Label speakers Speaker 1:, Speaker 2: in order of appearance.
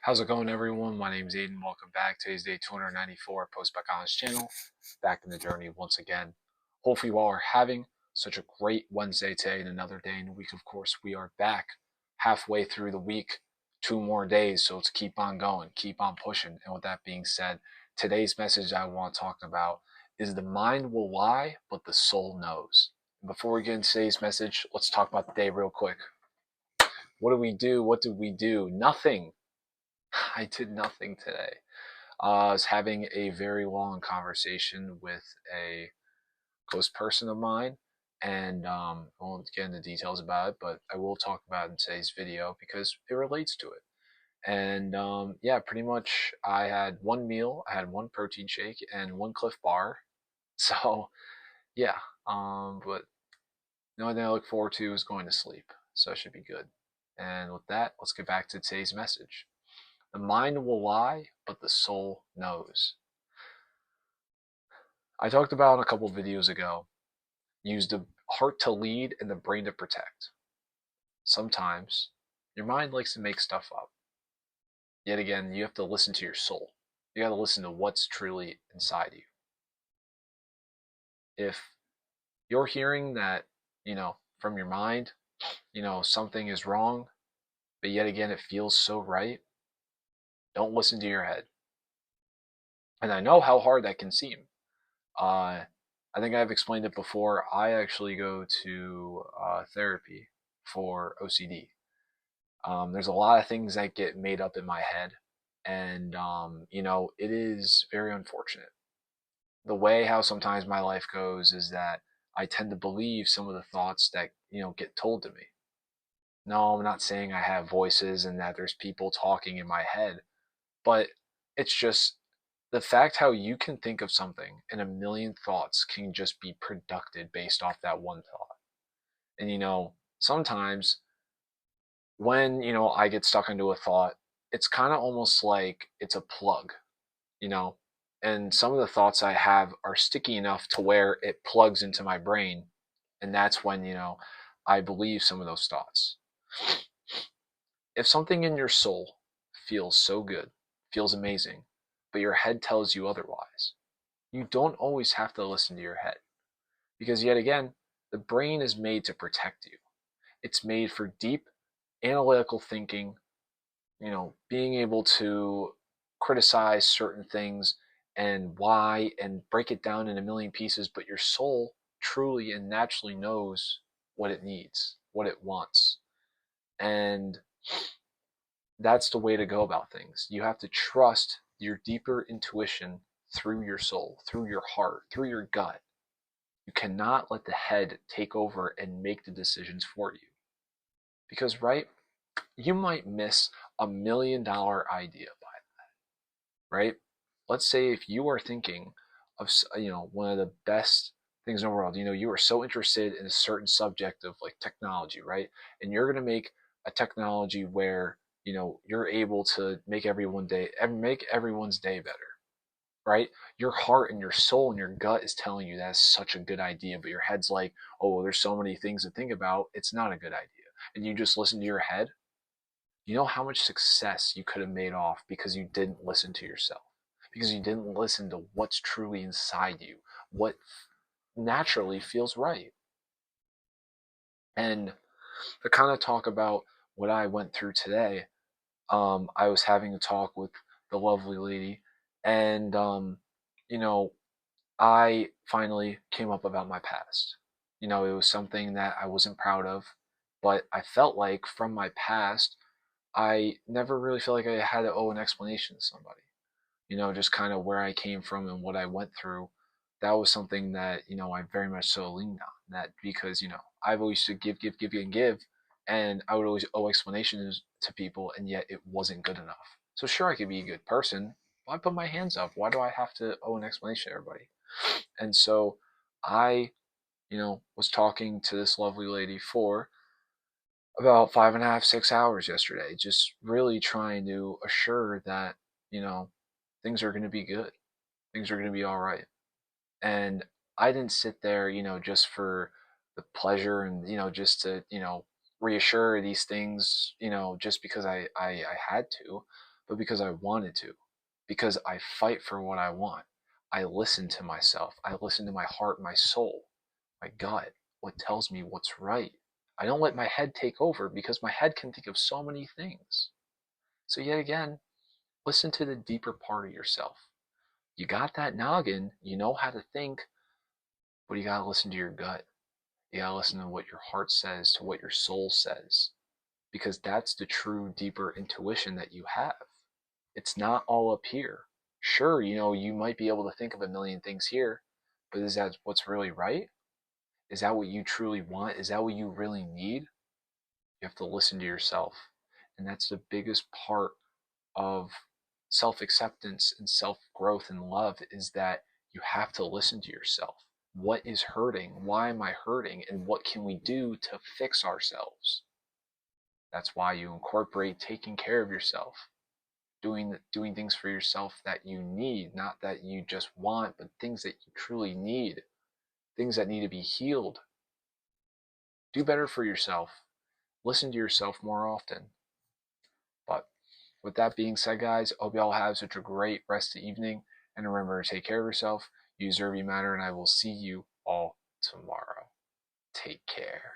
Speaker 1: How's it going, everyone? My name is Aiden. Welcome back. Today's day 294 Post Back on this channel. Back in the journey once again. Hopefully, you all are having such a great Wednesday today and another day in the week. Of course, we are back halfway through the week, 2 more days. So let's keep on going, keep on pushing. And with that being said, today's message I want to talk about is the mind will lie, but the soul knows. And before we get into today's message, let's talk about the day real quick. What do we do? What did we do? Nothing. I did nothing today. I was having a very long conversation with a close person of mine, and I won't get into details about it, but I will talk about it in today's video because it relates to it. And yeah, pretty much I had one meal, I had one protein shake, and one Cliff Bar. So yeah, but the only thing I look forward to is going to sleep, so it should be good. And with that, let's get back to today's message. The mind will lie, but the soul knows. I talked about a couple videos ago, use the heart to lead and the brain to protect. Sometimes your mind likes to make stuff up. Yet again, you have to listen to your soul. You got to listen to what's truly inside you. If you're hearing that, from your mind, something is wrong, but yet again, it feels so right, don't listen to your head. And I know how hard that can seem. I think I've explained it before. I actually go to therapy for OCD. There's a lot of things that get made up in my head, and it is very unfortunate. The way how sometimes my life goes is that I tend to believe some of the thoughts that get told to me. No, I'm not saying I have voices and that there's people talking in my head, but it's just the fact how you can think of something and a million thoughts can just be produced based off that one thought. And sometimes when I get stuck into a thought, it's kind of almost like it's a plug, you know. And some of the thoughts I have are sticky enough to where it plugs into my brain, and that's when I believe some of those thoughts. If something in your soul feels so good, feels amazing, but your head tells you otherwise, you don't always have to listen to your head. Because yet again, the brain is made to protect you. It's made for deep analytical thinking, being able to criticize certain things and why and break it down in a million pieces, but your soul truly and naturally knows what it needs, what it wants. And that's the way to go about things. You have to trust your deeper intuition through your soul, through your heart, through your gut. You cannot let the head take over and make the decisions for you. Because, right, you might miss $1 million idea by that, right? Let's say if you are thinking of, one of the best things in the world, you are so interested in a certain subject of like technology, right? And you're going to make a technology where, you're able to make everyone's day better, right? Your heart and your soul and your gut is telling you that's such a good idea, but your head's like, oh, there's so many things to think about. It's not a good idea. And you just listen to your head. You know how much success you could have made off because you didn't listen to yourself, because you didn't listen to what's truly inside you, what naturally feels right. And to kind of talk about what I went through today, I was having a talk with the lovely lady, and you know, I finally came up about my past. It was something that I wasn't proud of, but I felt like from my past, I never really felt like I had to owe an explanation to somebody. Just kind of where I came from and what I went through. That was something that, I very much so leaned on. That because, I've always to give, give, give, and give. And I would always owe explanations to people, and yet it wasn't good enough. So, sure, I could be a good person. Why put my hands up? Why do I have to owe an explanation to everybody? And so I, was talking to this lovely lady for about 5.5, 6 hours yesterday, just really trying to assure that, things are going to be good. Things are going to be all right. And I didn't sit there, just for the pleasure and, just to, reassure these things, just because I had to. but because I wanted to, because I fight for what I want. I listen to myself. I listen to my heart, my soul, my gut, what tells me what's right. I don't let my head take over because my head can think of so many things. So, yet again, listen to the deeper part of yourself. You got that noggin, you know how to think, but you gotta listen to your gut. You gotta listen to what your heart says, to what your soul says, because that's the true, deeper intuition that you have. It's not all up here. Sure, you might be able to think of a million things here, but is that what's really right? Is that what you truly want? Is that what you really need? You have to listen to yourself. And that's the biggest part of self acceptance and self growth and love, is that you have to listen to yourself. What is hurting? Why am I hurting? And what can we do to fix ourselves? That's why you incorporate taking care of yourself, doing things for yourself that you need, not that you just want, but things that you truly need, things that need to be healed. Do better for yourself. Listen to yourself more often. But with that being said, guys, I hope y'all have such a great rest of the evening. And remember to take care of yourself. You deserve, you matter, and I will see you all tomorrow. Take care.